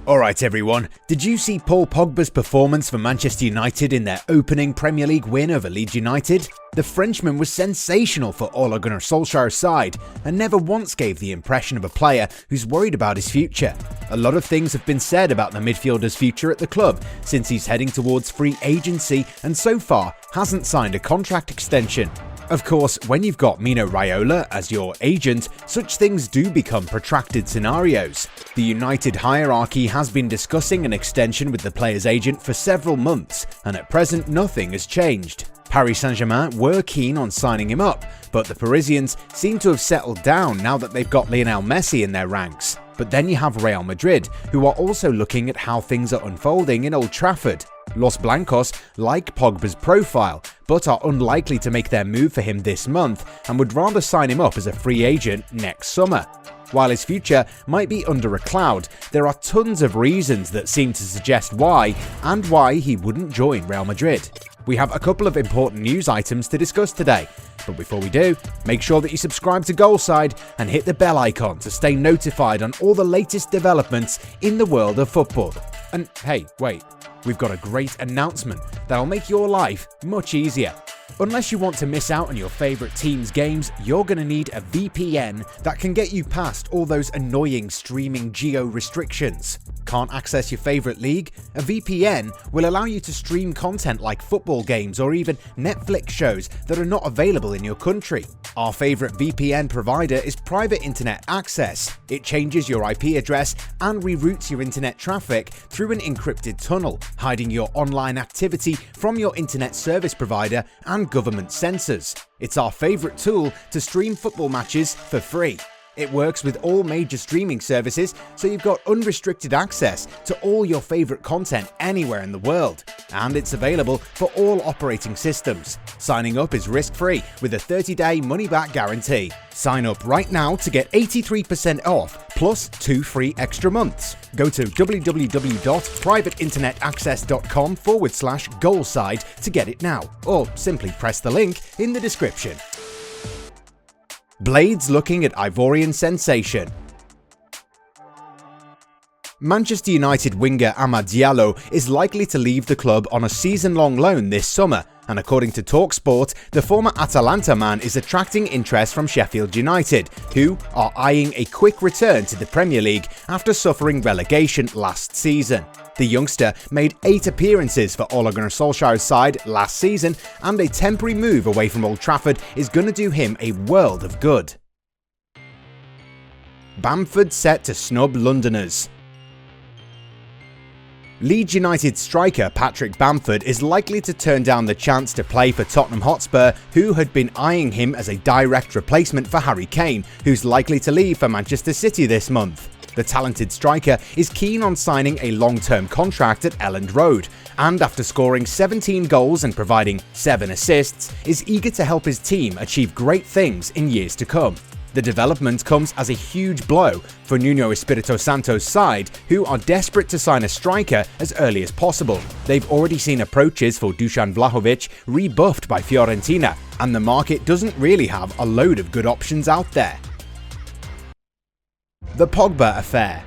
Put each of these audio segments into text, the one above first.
Alright everyone, did you see Paul Pogba's performance for Manchester United in their opening Premier League win over Leeds United? The Frenchman was sensational for Ole Gunnar Solskjaer's side and never once gave the impression of a player who's worried about his future. A lot of things have been said about the midfielder's future at the club since he's heading towards free agency and so far hasn't signed a contract extension. Of course, when you've got Mino Raiola as your agent, such things do become protracted scenarios. The United hierarchy has been discussing an extension with the player's agent for several months, and at present nothing has changed. Paris Saint-Germain were keen on signing him up, but the Parisians seem to have settled down now that they've got Lionel Messi in their ranks. But then you have Real Madrid, who are also looking at how things are unfolding in Old Trafford. Los Blancos like Pogba's profile, but are unlikely to make their move for him this month and would rather sign him up as a free agent next summer. While his future might be under a cloud, there are tons of reasons that seem to suggest why he wouldn't join Real Madrid. We have a couple of important news items to discuss today, but before we do, make sure that you subscribe to Goalside and hit the bell icon to stay notified on all the latest developments in the world of football. And hey, wait, we've got a great announcement that'll make your life much easier. Unless you want to miss out on your favourite team's games, you're going to need a VPN that can get you past all those annoying streaming geo restrictions. Can't access your favourite league? A VPN will allow you to stream content like football games or even Netflix shows that are not available in your country. Our favourite VPN provider is Private Internet Access. It changes your IP address and reroutes your internet traffic through an encrypted tunnel, hiding your online activity from your internet service provider and government censors. It's our favourite tool to stream football matches for free. It works with all major streaming services, so you've got unrestricted access to all your favourite content anywhere in the world. And it's available for all operating systems. Signing up is risk-free with a 30-day money-back guarantee. Sign up right now to get 83% off plus 2 free extra months. Go to www.privateinternetaccess.com/goalside to get it now, or simply press the link in the description. Blades looking at Ivorian sensation. Manchester United winger Amad Diallo is likely to leave the club on a season-long loan this summer, and according to TalkSport, the former Atalanta man is attracting interest from Sheffield United, who are eyeing a quick return to the Premier League after suffering relegation last season. The youngster made 8 appearances for Ole Gunnar Solskjaer's side last season, and a temporary move away from Old Trafford is going to do him a world of good. Bamford set to snub Londoners. Leeds United striker Patrick Bamford is likely to turn down the chance to play for Tottenham Hotspur, who had been eyeing him as a direct replacement for Harry Kane, who's likely to leave for Manchester City this month. The talented striker is keen on signing a long-term contract at Elland Road, and after scoring 17 goals and providing 7 assists, is eager to help his team achieve great things in years to come. The development comes as a huge blow for Nuno Espirito Santo's side, who are desperate to sign a striker as early as possible. They've already seen approaches for Dusan Vlahovic rebuffed by Fiorentina, and the market doesn't really have a load of good options out there. The Pogba Affair.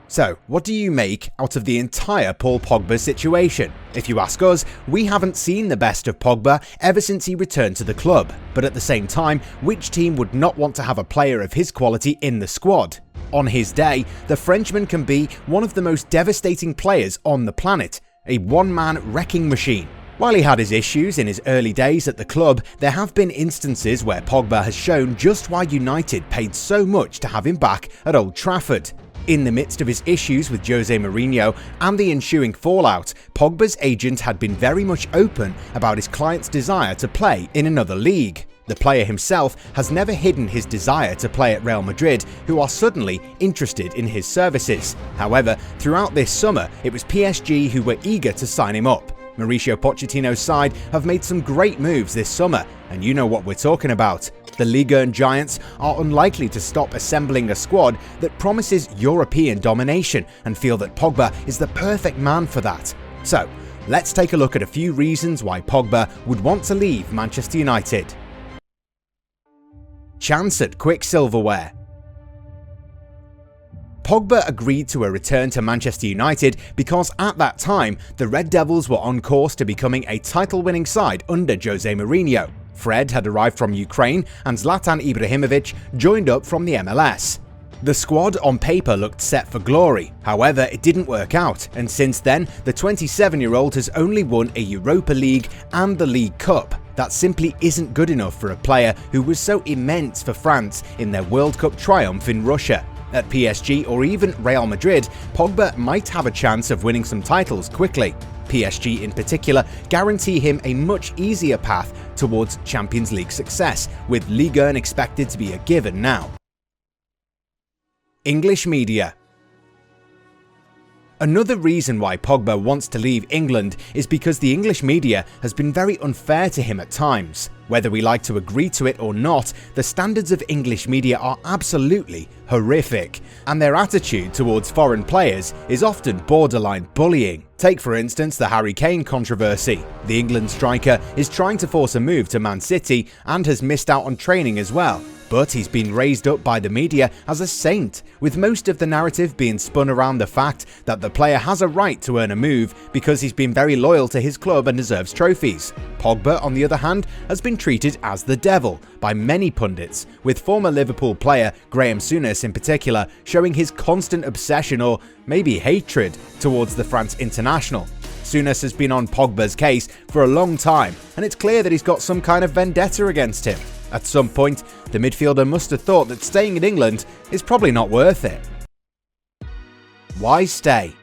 So, what do you make out of the entire Paul Pogba situation? If you ask us, we haven't seen the best of Pogba ever since he returned to the club, but at the same time, which team would not want to have a player of his quality in the squad? On his day, the Frenchman can be one of the most devastating players on the planet, a one-man wrecking machine. While he had his issues in his early days at the club, there have been instances where Pogba has shown just why United paid so much to have him back at Old Trafford. In the midst of his issues with Jose Mourinho and the ensuing fallout, Pogba's agent had been very much open about his client's desire to play in another league. The player himself has never hidden his desire to play at Real Madrid, who are suddenly interested in his services. However, throughout this summer, it was PSG who were eager to sign him up. Mauricio Pochettino's side have made some great moves this summer, and you know what we're talking about. The Ligue 1 giants are unlikely to stop assembling a squad that promises European domination and feel that Pogba is the perfect man for that. So, let's take a look at a few reasons why Pogba would want to leave Manchester United. Chance at quick silverware. Pogba agreed to a return to Manchester United because at that time, the Red Devils were on course to becoming a title-winning side under Jose Mourinho. Fred had arrived from Ukraine and Zlatan Ibrahimovic joined up from the MLS. The squad on paper looked set for glory, however it didn't work out, and since then the 27-year-old has only won a Europa League and the League Cup. That simply isn't good enough for a player who was so immense for France in their World Cup triumph in Russia. At PSG or even Real Madrid, Pogba might have a chance of winning some titles quickly. PSG in particular guarantee him a much easier path towards Champions League success, with Ligue 1 expected to be a given now. English media. Another reason why Pogba wants to leave England is because the English media has been very unfair to him at times. Whether we like to agree to it or not, the standards of English media are absolutely horrific, and their attitude towards foreign players is often borderline bullying. Take for instance the Harry Kane controversy. The England striker is trying to force a move to Man City and has missed out on training as well. But he's been raised up by the media as a saint, with most of the narrative being spun around the fact that the player has a right to earn a move because he's been very loyal to his club and deserves trophies. Pogba, on the other hand, has been treated as the devil by many pundits, with former Liverpool player Graham Souness in particular showing his constant obsession or maybe hatred towards the France international. Souness has been on Pogba's case for a long time, and it's clear that he's got some kind of vendetta against him. At some point, the midfielder must have thought that staying in England is probably not worth it. Why stay?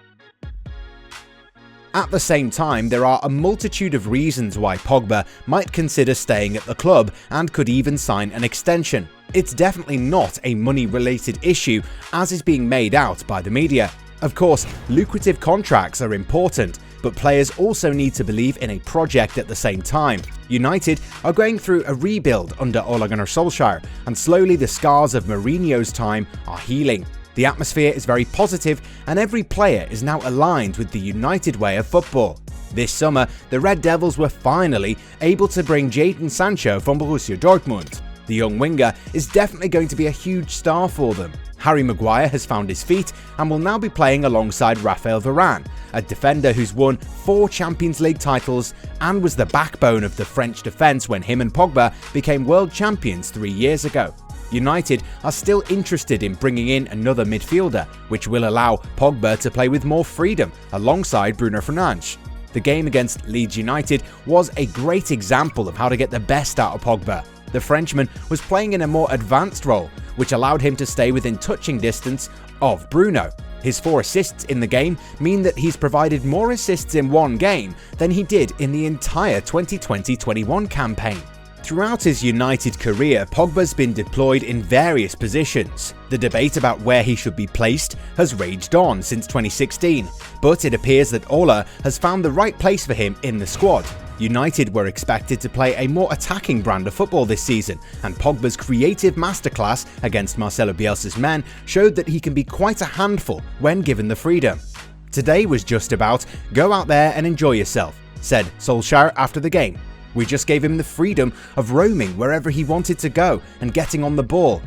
At the same time, there are a multitude of reasons why Pogba might consider staying at the club and could even sign an extension. It's definitely not a money-related issue, as is being made out by the media. Of course, lucrative contracts are important, but players also need to believe in a project at the same time. United are going through a rebuild under Ole Gunnar Solskjaer, and slowly the scars of Mourinho's time are healing. The atmosphere is very positive, and every player is now aligned with the United way of football. This summer, the Red Devils were finally able to bring Jadon Sancho from Borussia Dortmund. The young winger is definitely going to be a huge star for them. Harry Maguire has found his feet and will now be playing alongside Raphael Varane, a defender who's won 4 Champions League titles and was the backbone of the French defence when him and Pogba became world champions 3 years ago. United are still interested in bringing in another midfielder, which will allow Pogba to play with more freedom alongside Bruno Fernandes. The game against Leeds United was a great example of how to get the best out of Pogba. The Frenchman was playing in a more advanced role, which allowed him to stay within touching distance of Bruno. His 4 assists in the game mean that he's provided more assists in one game than he did in the entire 2020-21 campaign. Throughout his United career, Pogba's been deployed in various positions. The debate about where he should be placed has raged on since 2016, but it appears that Ole has found the right place for him in the squad. United were expected to play a more attacking brand of football this season, and Pogba's creative masterclass against Marcelo Bielsa's men showed that he can be quite a handful when given the freedom. Today was just about go out there and enjoy yourself, said Solskjaer after the game. We just gave him the freedom of roaming wherever he wanted to go and getting on the ball.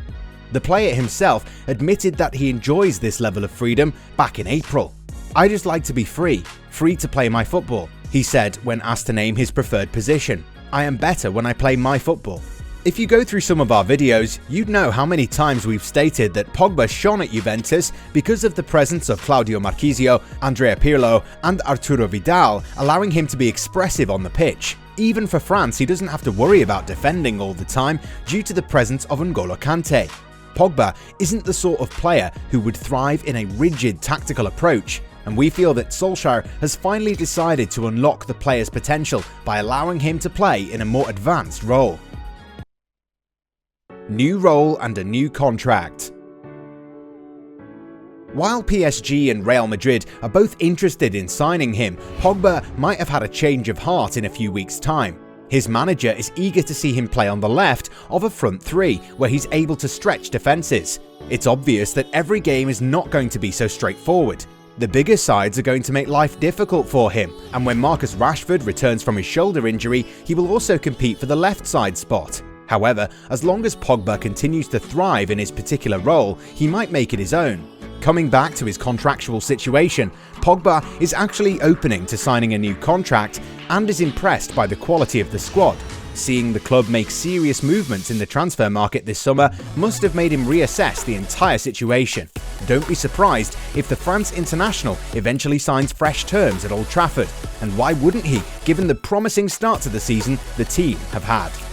The player himself admitted that he enjoys this level of freedom back in April. I just like to be free to play my football, he said when asked to name his preferred position. I am better when I play my football. If you go through some of our videos, you'd know how many times we've stated that Pogba shone at Juventus because of the presence of Claudio Marchisio, Andrea Pirlo and Arturo Vidal, allowing him to be expressive on the pitch. Even for France, he doesn't have to worry about defending all the time due to the presence of N'Golo Kante. Pogba isn't the sort of player who would thrive in a rigid tactical approach, and we feel that Solskjaer has finally decided to unlock the player's potential by allowing him to play in a more advanced role. New role and a new contract. While PSG and Real Madrid are both interested in signing him, Pogba might have had a change of heart in a few weeks' time. His manager is eager to see him play on the left of a front three, where he's able to stretch defences. It's obvious that every game is not going to be so straightforward. The bigger sides are going to make life difficult for him, and when Marcus Rashford returns from his shoulder injury, he will also compete for the left side spot. However, as long as Pogba continues to thrive in his particular role, he might make it his own. Coming back to his contractual situation, Pogba is actually opening to signing a new contract and is impressed by the quality of the squad. Seeing the club make serious movements in the transfer market this summer must have made him reassess the entire situation. Don't be surprised if the France international eventually signs fresh terms at Old Trafford, and why wouldn't he, given the promising start to the season the team have had.